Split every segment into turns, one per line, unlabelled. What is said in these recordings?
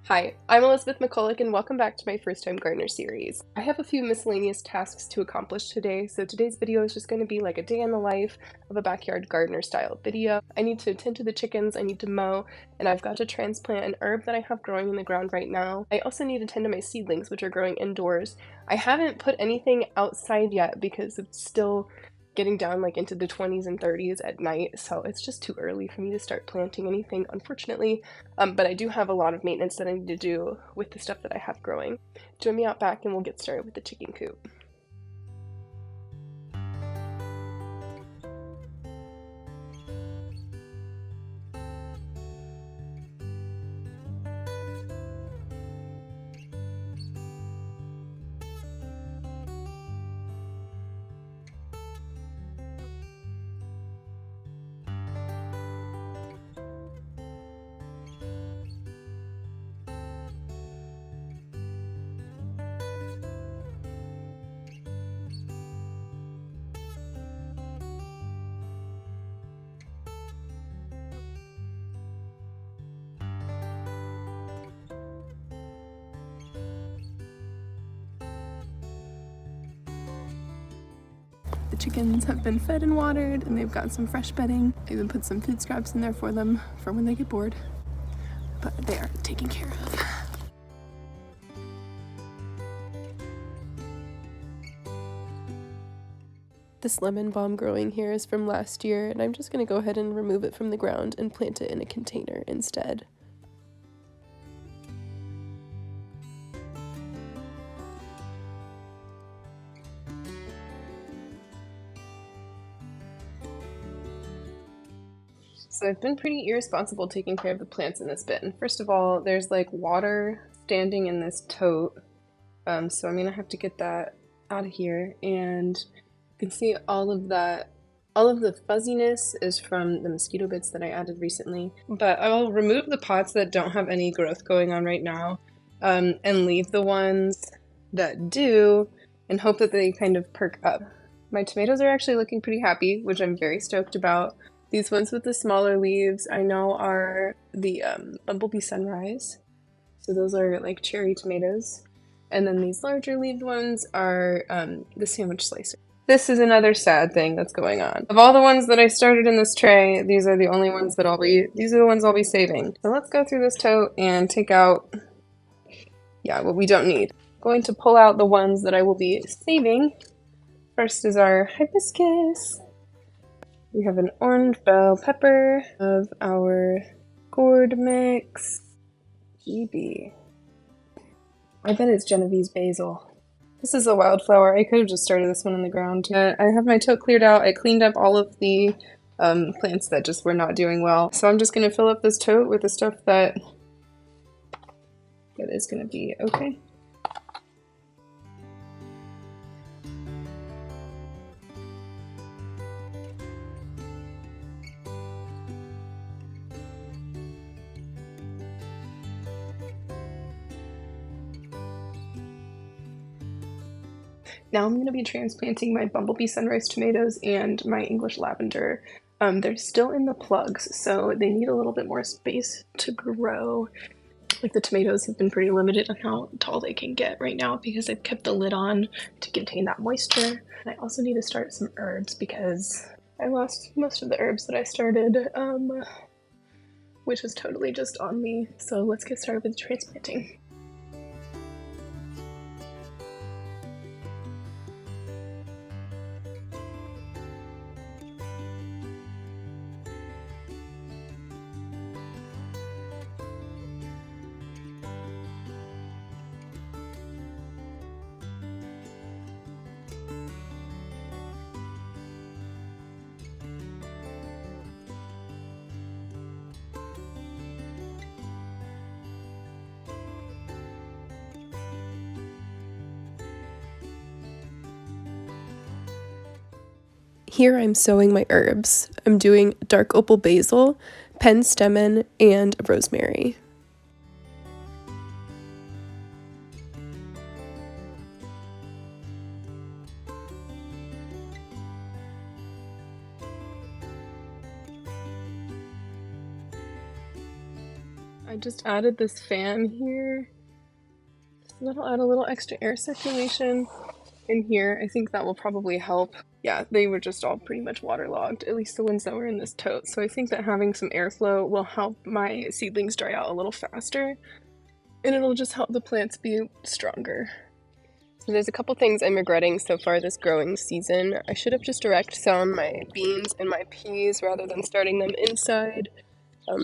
Hi, I'm Elizabeth McCulloch and welcome back to my First Time Gardener series. I have a few miscellaneous tasks to accomplish today, so today's video is just going to be like a day in the life of a backyard gardener style video. I need to tend to the chickens, I need to mow, and I've got to transplant an herb that I have growing in the ground right now. I also need to tend to my seedlings, which are growing indoors. I haven't put anything outside yet because it's still getting down like into the 20s and 30s at night, so it's just too early for me to start planting anything, unfortunately. But I do have a lot of maintenance that I need to do with the stuff that I have growing. Join me out back and we'll get started with the chicken coop. The chickens have been fed and watered and they've got some fresh bedding. I even put some food scraps in there for them for when they get bored. But they are taken care of. This lemon balm growing here is from last year, and I'm just going to go ahead and remove it from the ground and plant it in a container instead. So I've been pretty irresponsible taking care of the plants in this bin. First of all, there's like water standing in this tote, so I'm gonna have to get that out of here. And you can see all of the fuzziness is from the mosquito bits that I added recently. But I'll remove the pots that don't have any growth going on right now, and leave the ones that do, and hope that they kind of perk up. My tomatoes are actually looking pretty happy, which I'm very stoked about. These ones with the smaller leaves I know are the Bumblebee Sunrise. So those are like cherry tomatoes. And then these larger leaved ones are the sandwich slicer. This is another sad thing that's going on. Of all the ones that I started in this tray, these are the only ones that these are the ones I'll be saving. So let's go through this tote and take out, what we don't need. I'm going to pull out the ones that I will be saving. First is our hibiscus. We have an orange bell pepper of our gourd mix. GB. I bet it's Genovese basil. This is a wildflower. I could have just started this one in the ground. I have my tote cleared out. I cleaned up all of the plants that just were not doing well. So I'm just going to fill up this tote with the stuff that is going to be okay. Now I'm going to be transplanting my Bumblebee Sunrise tomatoes and my English lavender. They're still in the plugs, so they need a little bit more space to grow. Like the tomatoes have been pretty limited on how tall they can get right now because I've kept the lid on to contain that moisture. And I also need to start some herbs because I lost most of the herbs that I started, which was totally just on me. So let's get started with transplanting. Here I'm sowing my herbs. I'm doing dark opal basil, penstemon, and rosemary. I just added this fan here. So that'll add a little extra air circulation in here. I think that will probably help. Yeah, they were just all pretty much waterlogged, at least the ones that were in this tote. So I think that having some airflow will help my seedlings dry out a little faster, and it'll just help the plants be stronger. So there's a couple things I'm regretting so far this growing season. I should have just direct sown my beans and my peas rather than starting them inside,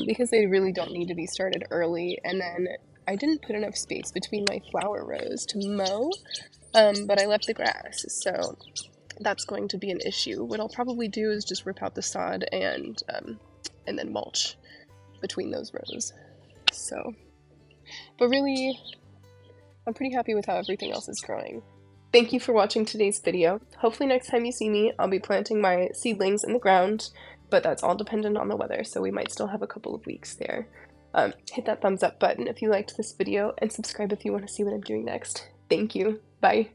because they really don't need to be started early. And then I didn't put enough space between my flower rows to mow, but I left the grass, so that's going to be an issue. What I'll probably do is just rip out the sod and then mulch between those rows. So, but really, I'm pretty happy with how everything else is growing. Thank you for watching today's video. Hopefully next time you see me, I'll be planting my seedlings in the ground, but that's all dependent on the weather, so we might still have a couple of weeks there. Hit that thumbs up button if you liked this video, and subscribe if you want to see what I'm doing next. Thank you. Bye.